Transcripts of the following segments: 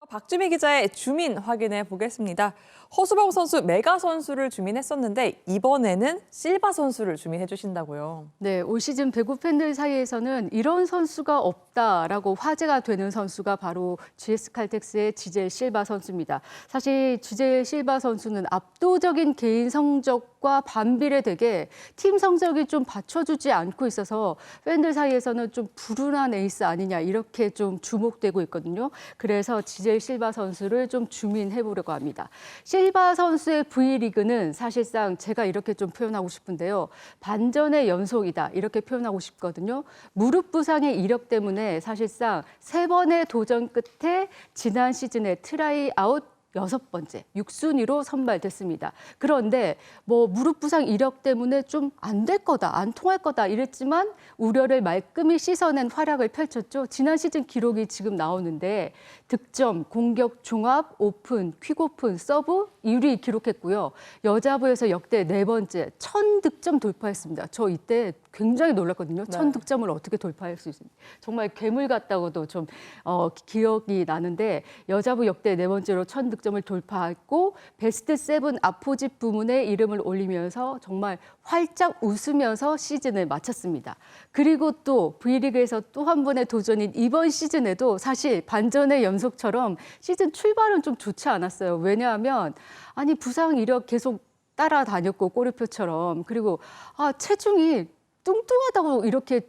박주미 기자의 주민 확인해 보겠습니다. 허수봉 선수, 메가 선수를 주민했었는데 이번에는 실바 선수를 주민해 주신다고요. 네, 올 시즌 배구 팬들 사이에서는 이런 선수가 없다라고 화제가 되는 선수가 바로 GS 칼텍스의 지젤 실바 선수입니다. 사실 지젤 실바 선수는 압도적인 개인 성적과 반비례되게 팀 성적이 좀 받쳐주지 않고 있어서 팬들 사이에서는 좀 불운한 에이스 아니냐 이렇게 좀 주목되고 있거든요. 그래서 지젤 실바 선수를 좀 주민해 보려고 합니다. 실바 선수의 V리그는 사실상 제가 이렇게 좀 표현하고 싶은데요. 반전의 연속이다 이렇게 표현하고 싶거든요. 무릎 부상의 이력 때문에 사실상 3번의 도전 끝에 지난 시즌에 트라이아웃 6번째 6순위로 선발됐습니다. 그런데 무릎 부상 이력 때문에 좀 안 될 거다, 안 통할 거다 이랬지만 우려를 말끔히 씻어낸 활약을 펼쳤죠. 지난 시즌 기록이 지금 나오는데 득점, 공격, 종합, 오픈, 퀵오픈, 서브 1위 기록했고요. 여자부에서 역대 4번째 1000득점 돌파했습니다. 저 이때 굉장히 놀랐거든요. 1000득점을 어떻게 돌파할 수 있습니까? 정말 괴물 같다고도 좀 기억이 나는데 여자부 역대 4번째로 1000득점을 돌파했고 베스트 7 아포짓 부문에 이름을 올리면서 정말 활짝 웃으면서 시즌을 마쳤습니다. 그리고 또 V리그에서 또 한 번의 도전인 이번 시즌에도 사실 반전의 연속처럼 시즌 출발은 좀 좋지 않았어요. 왜냐하면 부상 이력 계속 따라다녔고 꼬리표처럼 그리고 체중이 뚱뚱하다고 이렇게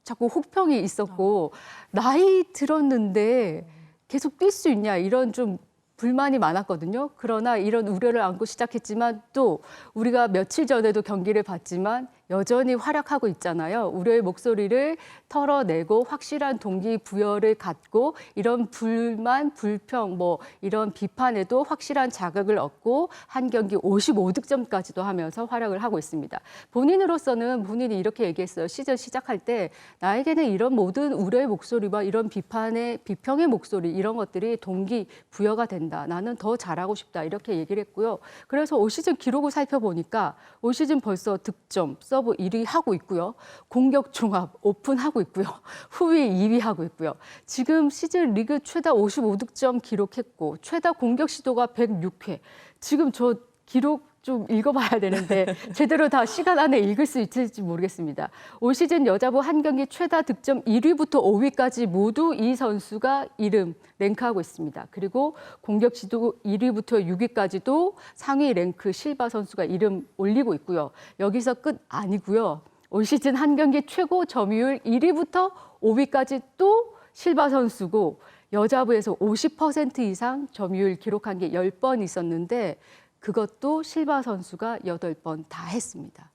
자꾸 혹평이 있었고 나이 들었는데 계속 뛸 수 있냐 이런 좀 불만이 많았거든요. 그러나 이런 우려를 안고 시작했지만 또 우리가 며칠 전에도 경기를 봤지만 여전히 활약하고 있잖아요. 우려의 목소리를 털어내고 확실한 동기부여를 갖고 이런 불만, 불평, 이런 비판에도 확실한 자극을 얻고 한 경기 55득점까지도 하면서 활약을 하고 있습니다. 본인으로서는 본인이 이렇게 얘기했어요. 시즌 시작할 때 나에게는 이런 모든 우려의 목소리와 이런 비평의 목소리 이런 것들이 동기부여가 된다. 나는 더 잘하고 싶다. 이렇게 얘기를 했고요. 그래서 올 시즌 기록을 살펴보니까 올 시즌 벌써 득점, 서브 1위 하고 있고요. 공격 종합 오픈하고 있고요. 후위 2위 하고 있고요. 지금 시즌 리그 최다 55득점 기록했고 최다 공격 시도가 106회. 지금 저 기록 좀 읽어봐야 되는데 제대로 다 시간 안에 읽을 수 있을지 모르겠습니다. 올 시즌 여자부 한 경기 최다 득점 1위부터 5위까지 모두 이 선수가 이름 랭크하고 있습니다. 그리고 공격 시도 1위부터 6위까지도 상위 랭크 실바 선수가 이름 올리고 있고요. 여기서 끝 아니고요. 올 시즌 한 경기 최고 점유율 1위부터 5위까지 또 실바 선수고 여자부에서 50% 이상 점유율 기록한 게 10번 있었는데 그것도 실바 선수가 8번 다 했습니다.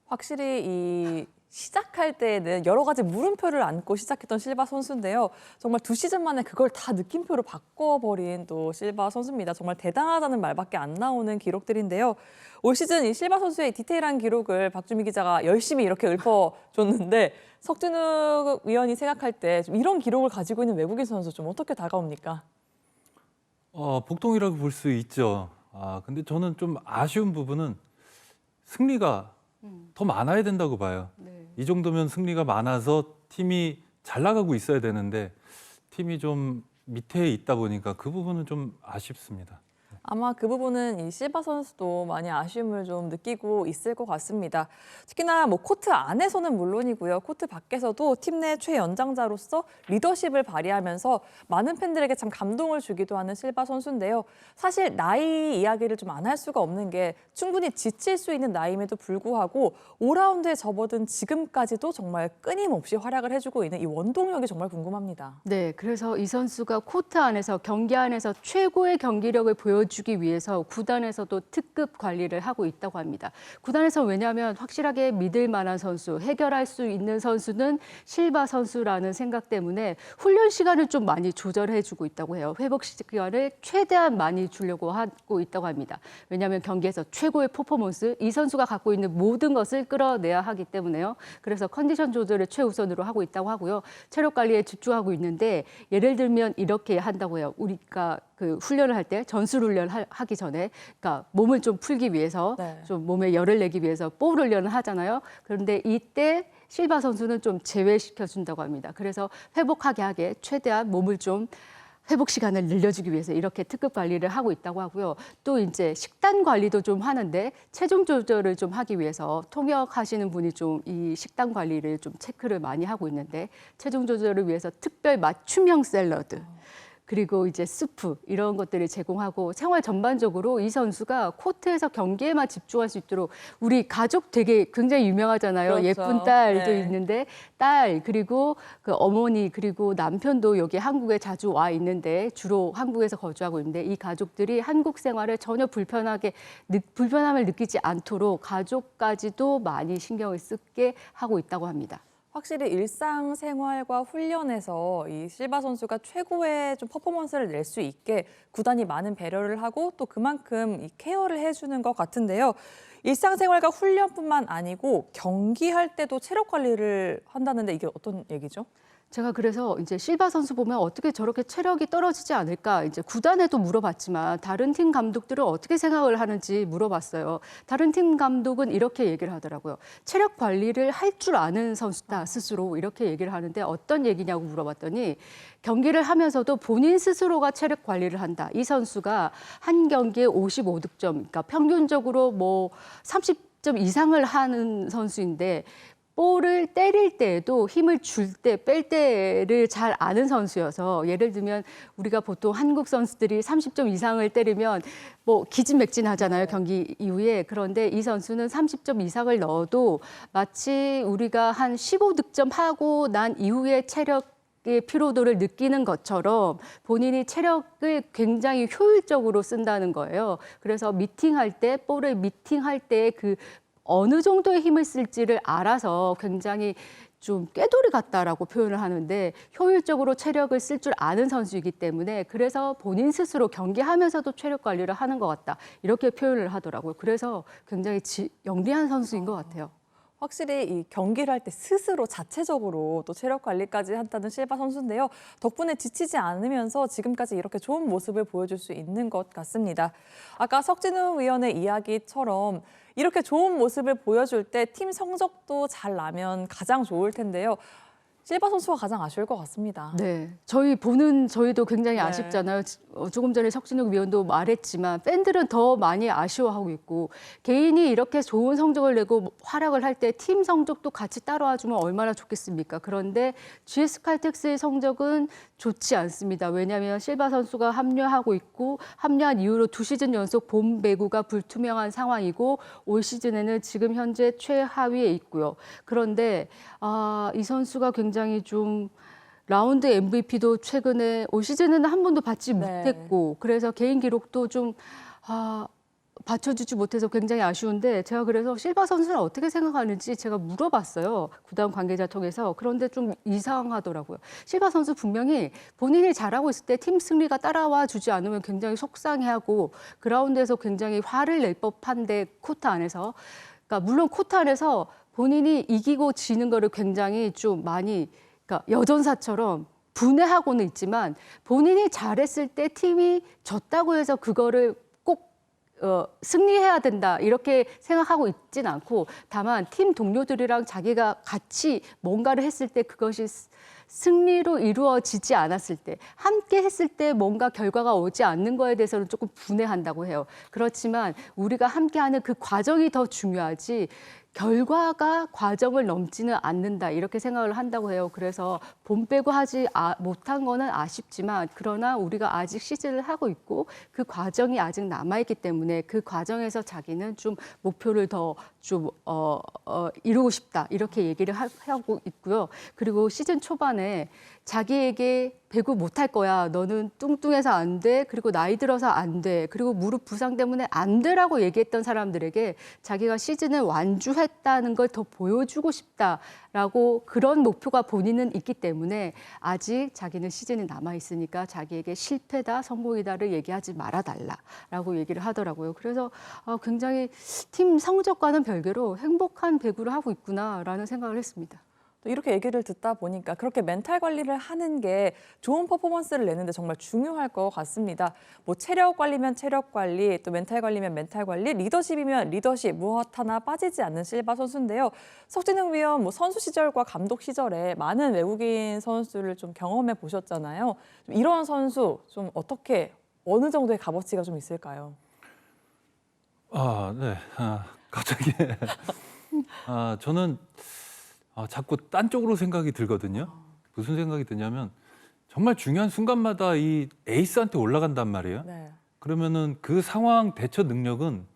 확실히 이 시작할 때에는 여러 가지 물음표를 안고 시작했던 실바 선수인데요. 정말 2시즌 만에 그걸 다 느낌표로 바꿔버린 또 실바 선수입니다. 정말 대단하다는 말밖에 안 나오는 기록들인데요. 올 시즌 이 실바 선수의 디테일한 기록을 박주미 기자가 열심히 이렇게 읊어줬는데 석진욱 위원이 생각할 때 좀 이런 기록을 가지고 있는 외국인 선수 좀 어떻게 다가옵니까? 복통이라고 볼 수 있죠. 근데 저는 좀 아쉬운 부분은 승리가 더 많아야 된다고 봐요. 네. 이 정도면 승리가 많아서 팀이 잘 나가고 있어야 되는데 팀이 좀 밑에 있다 보니까 그 부분은 좀 아쉽습니다. 아마 그 부분은 이 실바 선수도 많이 아쉬움을 좀 느끼고 있을 것 같습니다. 특히나 코트 안에서는 물론이고요. 코트 밖에서도 팀 내 최연장자로서 리더십을 발휘하면서 많은 팬들에게 참 감동을 주기도 하는 실바 선수인데요. 사실 나이 이야기를 좀 안 할 수가 없는 게 충분히 지칠 수 있는 나이임에도 불구하고 5라운드에 접어든 지금까지도 정말 끊임없이 활약을 해주고 있는 이 원동력이 정말 궁금합니다. 네, 그래서 이 선수가 코트 안에서 경기 안에서 최고의 경기력을 보여주기 위해서 구단에서도 특급 관리를 하고 있다고 합니다. 구단에서 왜냐하면 확실하게 믿을 만한 선수, 해결할 수 있는 선수는 실바 선수라는 생각 때문에 훈련 시간을 좀 많이 조절해주고 있다고 해요. 회복 시간을 최대한 많이 주려고 하고 있다고 합니다. 왜냐하면 경기에서 최고의 퍼포먼스, 이 선수가 갖고 있는 모든 것을 끌어내야 하기 때문에요. 그래서 컨디션 조절을 최우선으로 하고 있다고 하고요. 체력 관리에 집중하고 있는데 예를 들면 이렇게 한다고 해요. 우리가 그 훈련을 할 때 전술 훈련 하기 전에 그러니까 몸을 좀 풀기 위해서 좀 몸에 열을 내기 위해서 볼 훈련을 하잖아요. 그런데 이때 실바 선수는 좀 제외시켜 준다고 합니다. 그래서 회복하게 하게 최대한 몸을 좀 회복 시간을 늘려주기 위해서 이렇게 특급 관리를 하고 있다고 하고요. 또 이제 식단 관리도 좀 하는데 체중 조절을 좀 하기 위해서 통역하시는 분이 좀 이 식단 관리를 좀 체크를 많이 하고 있는데 체중 조절을 위해서 특별 맞춤형 샐러드 그리고 이제 스프 이런 것들을 제공하고 생활 전반적으로 이 선수가 코트에서 경기에만 집중할 수 있도록 우리 가족 되게 굉장히 유명하잖아요. 그렇죠. 예쁜 딸도 네. 있는데 딸 그리고 그 어머니 그리고 남편도 여기 한국에 자주 와 있는데 주로 한국에서 거주하고 있는데 이 가족들이 한국 생활에 전혀 불편함을 느끼지 않도록 가족까지도 많이 신경을 쓰게 하고 있다고 합니다. 확실히 일상생활과 훈련에서 이 실바 선수가 최고의 좀 퍼포먼스를 낼 수 있게 구단이 많은 배려를 하고 또 그만큼 이 케어를 해주는 것 같은데요. 일상생활과 훈련뿐만 아니고 경기할 때도 체력 관리를 한다는데 이게 어떤 얘기죠? 제가 그래서 이제 실바 선수 보면 어떻게 저렇게 체력이 떨어지지 않을까 이제 구단에도 물어봤지만 다른 팀 감독들은 어떻게 생각을 하는지 물어봤어요. 다른 팀 감독은 이렇게 얘기를 하더라고요. 체력 관리를 할 줄 아는 선수다 스스로 이렇게 얘기를 하는데 어떤 얘기냐고 물어봤더니 경기를 하면서도 본인 스스로가 체력 관리를 한다. 이 선수가 한 경기에 55득점, 그러니까 평균적으로 뭐 30점 이상을 하는 선수인데 볼을 때릴 때에도 힘을 줄 때, 뺄 때를 잘 아는 선수여서 예를 들면 우리가 보통 한국 선수들이 30점 이상을 때리면 뭐 기진맥진하잖아요, 경기 이후에. 그런데 이 선수는 30점 이상을 넣어도 마치 우리가 한 15득점 하고 난 이후에 체력의 피로도를 느끼는 것처럼 본인이 체력을 굉장히 효율적으로 쓴다는 거예요. 그래서 미팅할 때, 볼을 미팅할 때 그 어느 정도의 힘을 쓸지를 알아서 굉장히 좀 꾀돌이 같다라고 표현을 하는데 효율적으로 체력을 쓸 줄 아는 선수이기 때문에 그래서 본인 스스로 경기하면서도 체력 관리를 하는 것 같다. 이렇게 표현을 하더라고요. 그래서 굉장히 영리한 선수인 것 같아요. 확실히 이 경기를 할 때 스스로 자체적으로 또 체력 관리까지 한다는 실바 선수인데요. 덕분에 지치지 않으면서 지금까지 이렇게 좋은 모습을 보여줄 수 있는 것 같습니다. 아까 석진우 위원의 이야기처럼 이렇게 좋은 모습을 보여줄 때 팀 성적도 잘 나면 가장 좋을 텐데요. 실바 선수가 가장 아쉬울 것 같습니다. 네, 저희도 굉장히 아쉽잖아요. 조금 전에 석진욱 위원도 말했지만 팬들은 더 많이 아쉬워하고 있고 개인이 이렇게 좋은 성적을 내고 활약을 할 때 팀 성적도 같이 따라와주면 얼마나 좋겠습니까? 그런데 GS 칼텍스의 성적은 좋지 않습니다. 왜냐하면 실바 선수가 합류하고 있고 합류한 이후로 2시즌 연속 봄 배구가 불투명한 상황이고 올 시즌에는 지금 현재 최하위에 있고요. 그런데 이 선수가 굉장히 좀 라운드 MVP도 최근에 올 시즌에는 한 번도 받지 못했고 그래서 개인 기록도 좀 받쳐주지 못해서 굉장히 아쉬운데 제가 그래서 실바 선수를 어떻게 생각하는지 제가 물어봤어요. 구단 관계자 통해서. 그런데 좀 이상하더라고요. 실바 선수 분명히 본인이 잘하고 있을 때 팀 승리가 따라와 주지 않으면 굉장히 속상해하고 그라운드에서 굉장히 화를 낼 법한데 코트 안에서. 그러니까 물론 코트 안에서 본인이 이기고 지는 거를 굉장히 좀 많이 그러니까 여전사처럼 분해하고는 있지만 본인이 잘했을 때 팀이 졌다고 해서 그거를 꼭 승리해야 된다 이렇게 생각하고 있진 않고 다만 팀 동료들이랑 자기가 같이 뭔가를 했을 때 그것이 승리로 이루어지지 않았을 때 함께 했을 때 뭔가 결과가 오지 않는 거에 대해서는 조금 분해한다고 해요. 그렇지만 우리가 함께하는 그 과정이 더 중요하지 결과가 과정을 넘지는 않는다 이렇게 생각을 한다고 해요. 그래서 봄 빼고 하지 못한 거는 아쉽지만 그러나 우리가 아직 시즌을 하고 있고 그 과정이 아직 남아있기 때문에 그 과정에서 자기는 좀 목표를 더 좀 이루고 싶다 이렇게 얘기를 하고 있고요. 그리고 시즌 초반에 자기에게 배구 못할 거야. 너는 뚱뚱해서 안 돼. 그리고 나이 들어서 안 돼. 그리고 무릎 부상 때문에 안 돼라고 얘기했던 사람들에게 자기가 시즌을 완주했다는 걸 더 보여주고 싶다라고 그런 목표가 본인은 있기 때문에 아직 자기는 시즌이 남아있으니까 자기에게 실패다, 성공이다를 얘기하지 말아달라라고 얘기를 하더라고요. 그래서 굉장히 팀 성적과는 별개로 행복한 배구를 하고 있구나라는 생각을 했습니다. 또 이렇게 얘기를 듣다 보니까 그렇게 멘탈 관리를 하는 게 좋은 퍼포먼스를 내는데 정말 중요할 것 같습니다. 뭐 체력 관리면 체력 관리, 또 멘탈 관리면 멘탈 관리, 리더십이면 리더십 무엇 하나 빠지지 않는 실바 선수인데요. 석진웅 위원 뭐 선수 시절과 감독 시절에 많은 외국인 선수를 좀 경험해 보셨잖아요. 좀 이런 선수 좀 어떻게 어느 정도의 값어치가 좀 있을까요? 네. 갑자기 저는 자꾸 딴 쪽으로 생각이 들거든요. 무슨 생각이 드냐면 정말 중요한 순간마다 이 에이스한테 올라간단 말이에요. 네. 그러면은 그 상황 대처 능력은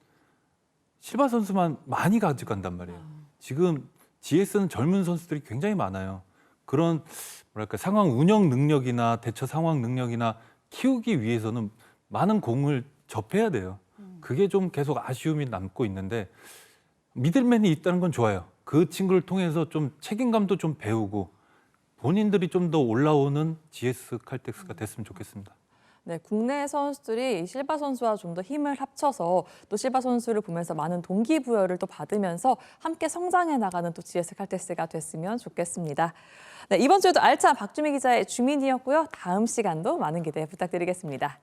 실바 선수만 많이 가져간단 말이에요. 지금 GS는 젊은 선수들이 굉장히 많아요. 그런 뭐랄까 상황 운영 능력이나 대처 상황 능력이나 키우기 위해서는 많은 공을 접해야 돼요. 그게 좀 계속 아쉬움이 남고 있는데 미들맨이 있다는 건 좋아요. 그 친구를 통해서 좀 책임감도 좀 배우고 본인들이 좀 더 올라오는 GS 칼텍스가 됐으면 좋겠습니다. 네, 국내 선수들이 실바 선수와 좀 더 힘을 합쳐서 또 실바 선수를 보면서 많은 동기부여를 또 받으면서 함께 성장해 나가는 또 GS 칼텍스가 됐으면 좋겠습니다. 네, 이번 주에도 알찬 박주미 기자의 주민이었고요. 다음 시간도 많은 기대 부탁드리겠습니다.